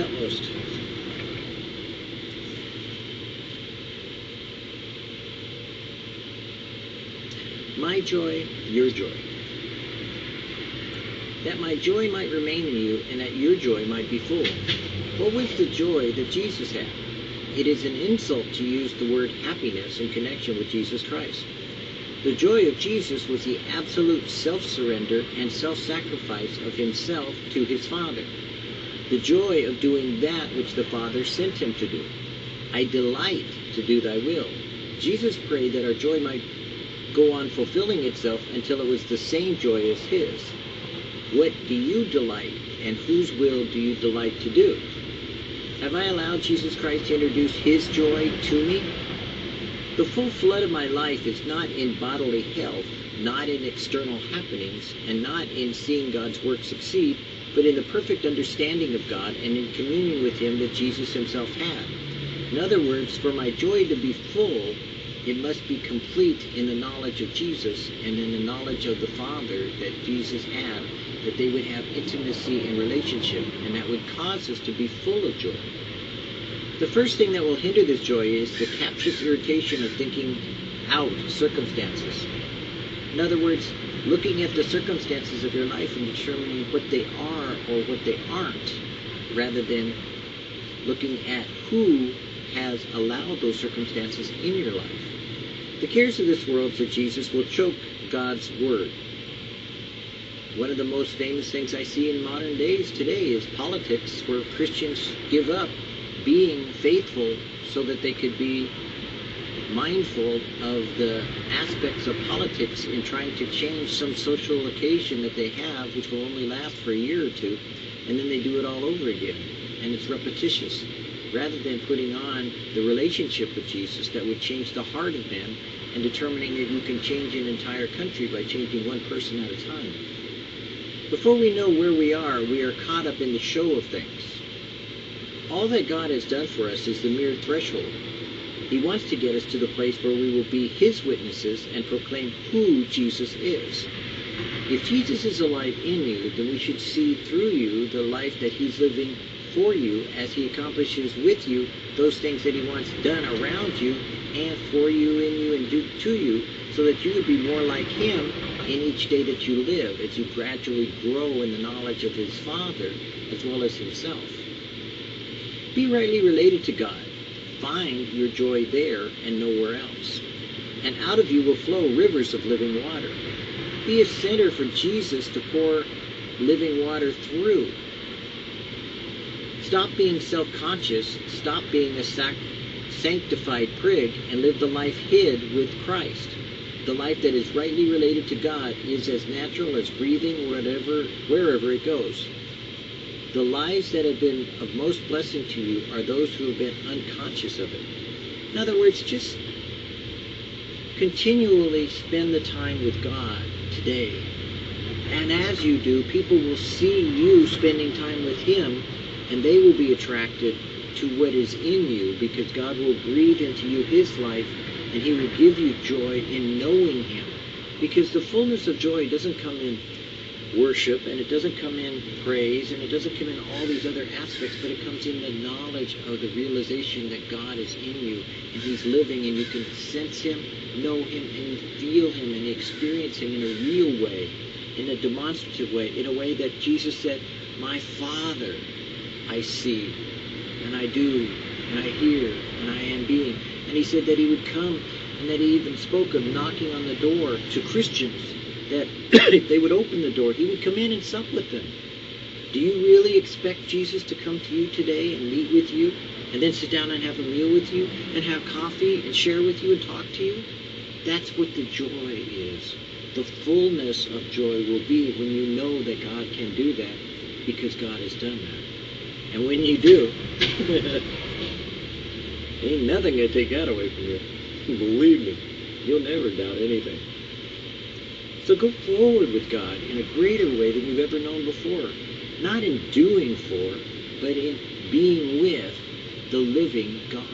utmost. My joy, your joy. That my joy might remain in you, and that your joy might be full. What was the joy that Jesus had? It is an insult to use the word happiness in connection with Jesus Christ. The joy of Jesus was the absolute self-surrender and self-sacrifice of himself to his Father. The joy of doing that which the Father sent him to do. I delight to do thy will. Jesus prayed that our joy might go on fulfilling itself until it was the same joy as his. What do you delight, and whose will do you delight to do? Have I allowed Jesus Christ to introduce his joy to me? The full flood of my life is not in bodily health, not in external happenings, and not in seeing God's work succeed, but in the perfect understanding of God and in communion with him that Jesus himself had. In other words, for my joy to be full, it must be complete in the knowledge of Jesus and in the knowledge of the Father that Jesus had, that they would have intimacy and relationship, and that would cause us to be full of joy. The first thing that will hinder this joy is the captious irritation of thinking out circumstances. In other words, looking at the circumstances of your life and determining what they are or what they aren't, rather than looking at who has allowed those circumstances in your life. The cares of this world, said Jesus, will choke God's word. One of the most famous things I see in modern days today is politics, where Christians give up being faithful so that they could be mindful of the aspects of politics in trying to change some social occasion that they have, which will only last for a year or two, and then they do it all over again, and it's repetitious, rather than putting on the relationship with Jesus that would change the heart of men and determining that you can change an entire country by changing one person at a time. Before we know where we are caught up in the show of things. All that God has done for us is the mere threshold. He wants to get us to the place where we will be his witnesses and proclaim who Jesus is. If Jesus is alive in you, then we should see through you the life that he's living for you as he accomplishes with you those things that he wants done around you and for you, in you, and do to you, so that you would be more like him in each day that you live, as you gradually grow in the knowledge of his Father as well as himself. Be rightly related to God. Find your joy there and nowhere else. And out of you will flow rivers of living water. Be a center for Jesus to pour living water through. Stop being self-conscious, stop being a sanctified prig, and live the life hid with Christ. The life that is rightly related to God is as natural as breathing wherever it goes. The lives that have been of most blessing to you are those who have been unconscious of it. In other words, just continually spend the time with God today. And as you do, people will see you spending time with him, and they will be attracted to what is in you, because God will breathe into you his life, and he will give you joy in knowing him. Because the fullness of joy doesn't come in worship, and it doesn't come in praise, and it doesn't come in all these other aspects, but it comes in the knowledge of the realization that God is in you, and he's living, and you can sense him, know him, and feel him, and experience him in a real way, in a demonstrative way, in a way that Jesus said, my Father I see, and I do, and I hear, and I am being. And he said that he would come, and that he even spoke of knocking on the door to Christians, that if they would open the door, he would come in and sup with them. Do you really expect Jesus to come to you today and meet with you, and then sit down and have a meal with you, and have coffee, and share with you, and talk to you? That's what the joy is. The fullness of joy will be when you know that God can do that, because God has done that. And when you do, ain't nothing going to take that away from you. Believe me, you'll never doubt anything. So go forward with God in a greater way than you've ever known before. Not in doing for, but in being with the living God.